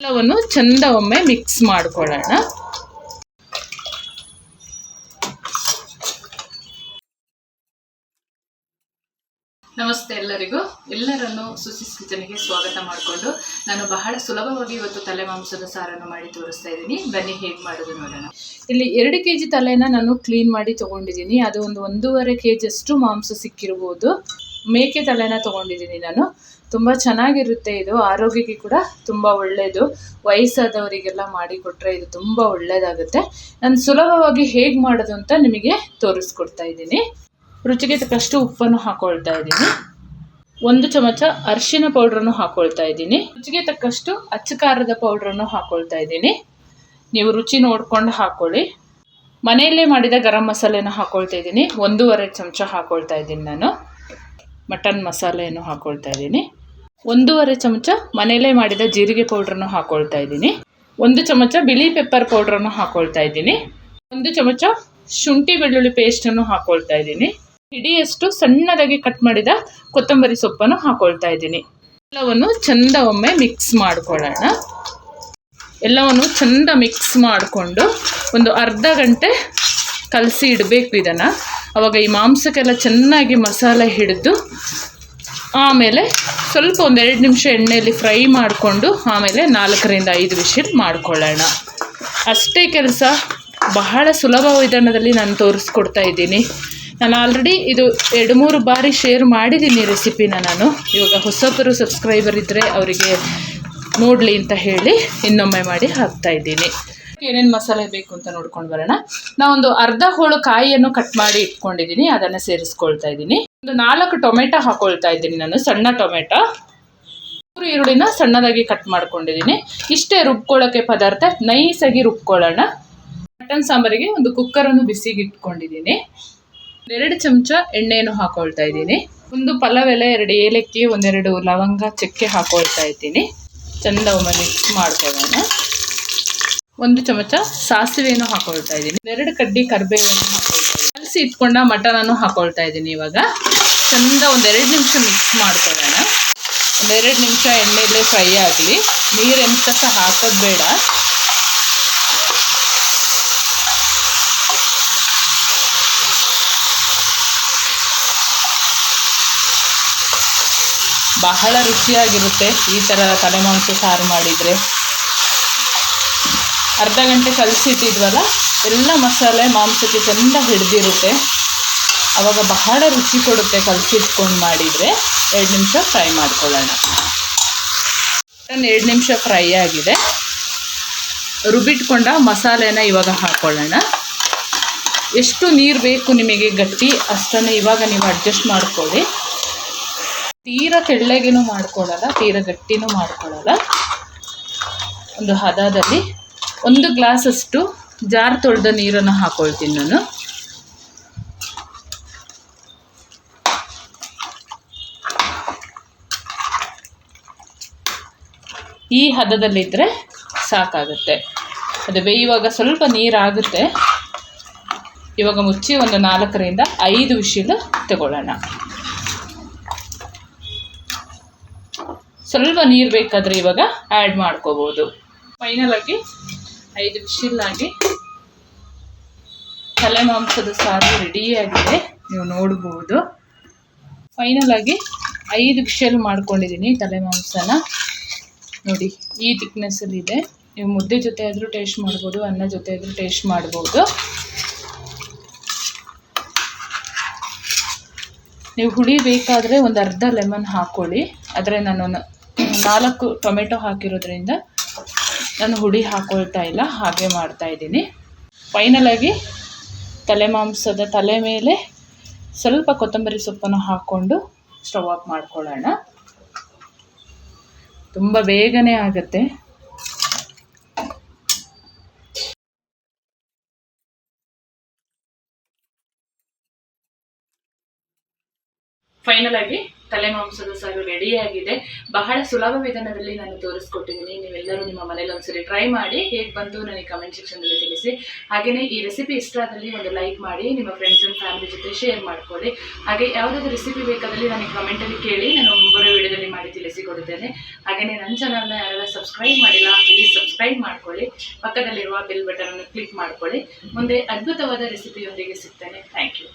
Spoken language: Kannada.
ಎಲ್ಲವನ್ನು ಚಂದ ಒಮ್ಮೆ ಮಿಕ್ಸ್ ಮಾಡ್ಕೊಳ್ಳೋಣ. ನಮಸ್ತೆ ಎಲ್ಲರಿಗೂ, ಎಲ್ಲರನ್ನು ಸುಸಿಸ್ ಕಿಚನ್ಗೆ ಸ್ವಾಗತ ಮಾಡಿಕೊಂಡು ನಾನು ಬಹಳ ಸುಲಭವಾಗಿ ಇವತ್ತು ತಲೆ ಮಾಂಸದ ಸಾರನ್ನು ಮಾಡಿ ತೋರಿಸ್ತಾ ಇದ್ದೀನಿ. ಬನ್ನಿ ಹೇಗೆ ಮಾಡೋದು ನೋಡೋಣ. ಇಲ್ಲಿ 2 kg ತಲೆನ ನಾನು ಕ್ಲೀನ್ ಮಾಡಿ ತೊಗೊಂಡಿದ್ದೀನಿ. ಅದು ಒಂದು 1.5 kg ಅಷ್ಟು ಮಾಂಸ ಸಿಕ್ಕಿರ್ಬೋದು. ಮೇಕೆ ತಲೆನ ತೊಗೊಂಡಿದ್ದೀನಿ ನಾನು. ತುಂಬ ಚೆನ್ನಾಗಿರುತ್ತೆ ಇದು, ಆರೋಗ್ಯಕ್ಕೆ ಕೂಡ ತುಂಬ ಒಳ್ಳೆಯದು. ವಯಸ್ಸಾದವರಿಗೆಲ್ಲ ಮಾಡಿ ಕೊಟ್ಟರೆ ಇದು ತುಂಬ ಒಳ್ಳೆಯದಾಗುತ್ತೆ. ನಾನು ಸುಲಭವಾಗಿ ಹೇಗೆ ಮಾಡೋದು ಅಂತ ನಿಮಗೆ ತೋರಿಸ್ಕೊಡ್ತಾ ಇದ್ದೀನಿ. ರುಚಿಗೆ ತಕ್ಕಷ್ಟು ಉಪ್ಪನ್ನು ಹಾಕೊಳ್ತಾ ಇದ್ದೀನಿ. 1 ಚಮಚ ಅರಿಶಿನ ಪೌಡ್ರನ್ನು ಹಾಕೊಳ್ತಾ ಇದ್ದೀನಿ. ರುಚಿಗೆ ತಕ್ಕಷ್ಟು ಅಚ್ಚ ಖಾರದ ಪೌಡ್ರನ್ನು ಹಾಕೊಳ್ತಾ ಇದ್ದೀನಿ. ನೀವು ರುಚಿ ನೋಡ್ಕೊಂಡು ಹಾಕೊಳ್ಳಿ. ಮನೆಯಲ್ಲೇ ಮಾಡಿದ ಗರಂ ಮಸಾಲೆನ ಹಾಕೊಳ್ತಾ ಇದ್ದೀನಿ. 1.5 ಚಮಚ ಹಾಕೊಳ್ತಾ ಇದ್ದೀನಿ ನಾನು. ಮಟನ್ ಮಸಾಲೆಯನ್ನು ಹಾಕೊಳ್ತಾ ಇದ್ದೀನಿ. 1.5 ಚಮಚ ಮನೆಯಲ್ಲೇ ಮಾಡಿದ ಜೀರಿಗೆ ಪೌಡ್ರನ್ನು ಹಾಕೊಳ್ತಾ ಇದ್ದೀನಿ. 1 ಚಮಚ ಬಿಳಿ ಪೆಪ್ಪರ್ ಪೌಡ್ರನ್ನು ಹಾಕೊಳ್ತಾ ಇದ್ದೀನಿ. 1 ಚಮಚ ಶುಂಠಿ ಬೆಳ್ಳುಳ್ಳಿ ಪೇಸ್ಟನ್ನು ಹಾಕೊಳ್ತಾ ಇದ್ದೀನಿ. ಹಿಡಿಯಷ್ಟು ಸಣ್ಣದಾಗಿ ಕಟ್ ಮಾಡಿದ ಕೊತ್ತಂಬರಿ ಸೊಪ್ಪನ್ನು ಹಾಕೊಳ್ತಾ ಇದ್ದೀನಿ. ಎಲ್ಲವನ್ನು ಚಂದ ಒಮ್ಮೆ ಮಿಕ್ಸ್ ಮಾಡ್ಕೊಳ್ಳೋಣ. ಎಲ್ಲವನ್ನು ಚಂದ ಮಿಕ್ಸ್ ಮಾಡಿಕೊಂಡು ಒಂದು ಅರ್ಧ ಗಂಟೆ ಕಲಸಿ ಇಡಬೇಕು ಇದನ್ನು. ಆವಾಗ ಈ ಮಾಂಸಕ್ಕೆಲ್ಲ ಚೆನ್ನಾಗಿ ಮಸಾಲೆ ಹಿಡಿದು ಆಮೇಲೆ ಸ್ವಲ್ಪ 1-2 ನಿಮಿಷ ಎಣ್ಣೆಯಲ್ಲಿ ಫ್ರೈ ಮಾಡಿಕೊಂಡು ಆಮೇಲೆ 4ರಿಂದ 5 ವಿಷಲ್ ಮಾಡ್ಕೊಳ್ಳೋಣ. ಅಷ್ಟೇ ಕೆಲಸ. ಬಹಳ ಸುಲಭ ವಿಧಾನದಲ್ಲಿ ನಾನು ತೋರಿಸ್ಕೊಡ್ತಾ ಇದ್ದೀನಿ. ನಾನು ಆಲ್ರೆಡಿ ಇದು 2-3 ಬಾರಿ ಶೇರ್ ಮಾಡಿದ್ದೀನಿ ರೆಸಿಪಿನ ನಾನು. ಇವಾಗ ಹೊಸಬರು ಸಬ್ಸ್ಕ್ರೈಬರ್ ಇದ್ದರೆ ಅವರಿಗೆ ನೋಡಲಿ ಅಂತ ಹೇಳಿ ಇನ್ನೊಮ್ಮೆ ಮಾಡಿ ಹಾಕ್ತಾ ಇದ್ದೀನಿ. ಏನೇನು ಮಸಾಲೆ ಬೇಕು ಅಂತ ನೋಡ್ಕೊಂಡು ಬರೋಣ. ನಾವೊಂದು ಅರ್ಧ ಹೋಳು ಕಾಯಿಯನ್ನು ಕಟ್ ಮಾಡಿ ಇಟ್ಕೊಂಡಿದ್ದೀನಿ, ಅದನ್ನು ಸೇರಿಸ್ಕೊಳ್ತಾ ಇದ್ದೀನಿ. ಒಂದು 4 ಟೊಮೆಟೊ ಹಾಕೊಳ್ತಾ ಇದ್ದೀನಿ ನಾನು, ಸಣ್ಣ ಟೊಮೆಟೊ. 3 ಈರುಳ್ಳಿನ ಸಣ್ಣದಾಗಿ ಕಟ್ ಮಾಡ್ಕೊಂಡಿದ್ದೀನಿ. ಇಷ್ಟೇ ರುಬ್ಕೊಳ್ಳೋಕ್ಕೆ ಪದಾರ್ಥ, ನೈಸಾಗಿ ರುಬ್ಕೊಳ್ಳೋಣ. ಮಟನ್ ಸಾಂಬಾರಿಗೆ ಒಂದು ಕುಕ್ಕರನ್ನು ಬಿಸಿಗೆ ಇಟ್ಕೊಂಡಿದ್ದೀನಿ. 2 ಚಮಚ ಎಣ್ಣೆಯನ್ನು ಹಾಕೊಳ್ತಾ ಇದ್ದೀನಿ. 1 ಪಲಾವ್ ಎಲೆ, 2 ಏಲಕ್ಕಿ, 1-2 ಲವಂಗ, ಚಕ್ಕೆ ಹಾಕೊಳ್ತಾ ಇದ್ದೀನಿ. ಚಂದ ಒಮ್ಮೆ ಮಿಕ್ಸ್ ಮಾಡ್ಕೊಳ್ಳೋಣ. 1 ಚಮಚ ಸಾಸಿವೆಯನ್ನು ಹಾಕೊಳ್ತಾ ಇದ್ದೀನಿ. 2 ಕಡ್ಡಿ ಕರಿಬೇವನ್ನು ಹಾಕೊಳ್ತಾ ಇದ್ದೀನಿ. ಕಲಸಿ ಇಟ್ಕೊಂಡ ಮಟನನ್ನು ಹಾಕೊಳ್ತಾ ಇದ್ದೀನಿ. ಇವಾಗ ಚಂದ 1-2 ನಿಮಿಷ ಮಿಕ್ಸ್ ಮಾಡ್ಕೊಳ್ಳೋಣ. 1-2 ನಿಮಿಷ ಎಣ್ಣೆಯಲ್ಲೇ ಫ್ರೈ ಆಗಲಿ. ನೀರು ಎಂತ ಸಹ ಹಾಕೋದು ಬೇಡ. ಬಹಳ ರುಚಿಯಾಗಿರುತ್ತೆ ಈ ಥರ ತಲೆ ಮಾಂಸ ಸಾರು ಮಾಡಿದರೆ. ಅರ್ಧ ಗಂಟೆ ಕಲಸಿಟ್ಟಿದ್ವಲ್ಲ, ಎಲ್ಲ ಮಸಾಲೆ ಮಾಂಸಕ್ಕೆ ಚೆಂದ ಹಿಡಿದಿರುತ್ತೆ. ಆವಾಗ ಬಹಳ ರುಚಿ ಕೊಡುತ್ತೆ ಕಲಸಿಟ್ಕೊಂಡು ಮಾಡಿದರೆ. 2 ನಿಮಿಷ ಫ್ರೈ ಮಾಡ್ಕೊಳ್ಳೋಣ. 2 ನಿಮಿಷ ಫ್ರೈ ಆಗಿದೆ. ರುಬ್ಬಿಟ್ಕೊಂಡ ಮಸಾಲೆನ ಇವಾಗ ಹಾಕ್ಕೊಳ್ಳೋಣ. ಎಷ್ಟು ನೀರು ಬೇಕು ನಿಮಗೆ ಗಟ್ಟಿ ಅಷ್ಟನ್ನು ಇವಾಗ ನೀವು ಅಡ್ಜಸ್ಟ್ ಮಾಡ್ಕೊಳ್ಳಿ. ತೀರಾ ತೆಳ್ಳಗೇನೂ ಮಾಡ್ಕೊಳ್ಳಲ್ಲ, ತೀರಾ ಗಟ್ಟಿನೂ ಮಾಡ್ಕೊಳ್ಳಲ್ಲ. ಒಂದು ಹದದಲ್ಲಿ 1 ಗ್ಲಾಸಷ್ಟು ಜಾರ್ ತೊಳೆದ ನೀರನ್ನು ಹಾಕ್ಕೊಳ್ತೀನಿ ನಾನು. ಈ ಹದದಲ್ಲಿದ್ದರೆ ಸಾಕಾಗುತ್ತೆ. ಅದು ಬೇಯುವಾಗ ಸ್ವಲ್ಪ ನೀರಾಗುತ್ತೆ. ಇವಾಗ ಮುಚ್ಚಿ ಒಂದು 4ರಿಂದ 5 ವಿಷಲ್ ತಗೊಳ್ಳೋಣ. ಸ್ವಲ್ಪ ನೀರು ಬೇಕಾದರೆ ಇವಾಗ ಆ್ಯಡ್ ಮಾಡ್ಕೋಬೋದು. ಫೈನಲಾಗಿ 5 ವಿಷಿಲ್ಲಾಗಿ ತಲೆ ಮಾಂಸದ ಸಾರು ರೆಡಿಯಾಗಿದೆ, ನೀವು ನೋಡ್ಬೋದು. ಫೈನಲಾಗಿ 5 ವಿಷಲ್ ಮಾಡ್ಕೊಂಡಿದ್ದೀನಿ ತಲೆ ಮಾಂಸನ. ನೋಡಿ, ಈ ಥಿಕ್ನೆಸ್ಸಲ್ಲಿದೆ. ನೀವು ಮುದ್ದೆ ಜೊತೆ ಆದರೂ ಟೇಸ್ಟ್ ಮಾಡ್ಬೋದು, ಅನ್ನ ಜೊತೆ ಆದರೂ ಟೇಸ್ಟ್ ಮಾಡ್ಬೋದು. ನೀವು ಹುಳಿ ಬೇಕಾದರೆ ಒಂದು ಅರ್ಧ ಲೆಮನ್ ಹಾಕ್ಕೊಳ್ಳಿ. ಆದರೆ ನಾನು 4 ಟೊಮೆಟೊ ಹಾಕಿರೋದ್ರಿಂದ ನಾನು ಹುಳಿ ಹಾಕ್ಕೊಳ್ತಾ ಇಲ್ಲ, ಹಾಗೆ ಮಾಡ್ತಾಯಿದ್ದೀನಿ. ಫೈನಲಾಗಿ ತಲೆ ಮಾಂಸದ ತಲೆ ಮೇಲೆ ಸ್ವಲ್ಪ ಕೊತ್ತಂಬರಿ ಸೊಪ್ಪನ್ನು ಹಾಕ್ಕೊಂಡು ಸ್ಟವ್ ಆಫ್ ಮಾಡ್ಕೊಳ್ಳೋಣ. ತುಂಬ ಬೇಗನೆ ಆಗುತ್ತೆ. ಫೈನಲಾಗಿ ತಲೆ ಮಾಂಸದ ಸಾರು ರೆಡಿಯಾಗಿದೆ. ಬಹಳ ಸುಲಭ ವಿಧಾನದಲ್ಲಿ ನಾನು ತೋರಿಸ್ಕೊಟ್ಟಿದ್ದೀನಿ. ನೀವೆಲ್ಲರೂ ನಿಮ್ಮ ಮನೇಲಿ ಒಂದ್ಸರಿ ಟ್ರೈ ಮಾಡಿ, ಹೇಗೆ ಬಂತು ನನಗೆ ಕಮೆಂಟ್ ಸೆಕ್ಷನಲ್ಲಿ ತಿಳಿಸಿ. ಹಾಗೆಯೇ ಈ ರೆಸಿಪಿ ಇಷ್ಟ ಆದಲ್ಲಿ ಒಂದು ಲೈಕ್ ಮಾಡಿ, ನಿಮ್ಮ ಫ್ರೆಂಡ್ಸ್ ಆ್ಯಂಡ್ ಫ್ಯಾಮಿಲಿ ಜೊತೆ ಶೇರ್ ಮಾಡ್ಕೊಳ್ಳಿ. ಹಾಗೆ ಯಾವುದಾದ್ರು ರೆಸಿಪಿ ಬೇಕಾದಲ್ಲಿ ನನಗೆ ಕಮೆಂಟಲ್ಲಿ ಕೇಳಿ, ನಾನು ಮುಂಬರುವ ವಿಡಿಯೋದಲ್ಲಿ ಮಾಡಿ ತಿಳಿಸಿಕೊಡುತ್ತೇನೆ. ಹಾಗೆಯೇ ನನ್ನ ಚಾನಲ್ನ ಯಾರೆಲ್ಲ ಸಬ್ಸ್ಕ್ರೈಬ್ ಮಾಡಿಲ್ಲ ಪ್ಲೀಸ್ ಸಬ್ಸ್ಕ್ರೈಬ್ ಮಾಡ್ಕೊಳ್ಳಿ, ಪಕ್ಕದಲ್ಲಿರುವ ಬೆಲ್ ಬಟನ್ ಅನ್ನು ಕ್ಲಿಕ್ ಮಾಡ್ಕೊಳ್ಳಿ. ಮುಂದೆ ಅದ್ಭುತವಾದ ರೆಸಿಪಿಯೊಂದಿಗೆ ಸಿಗ್ತೇನೆ. Thank you.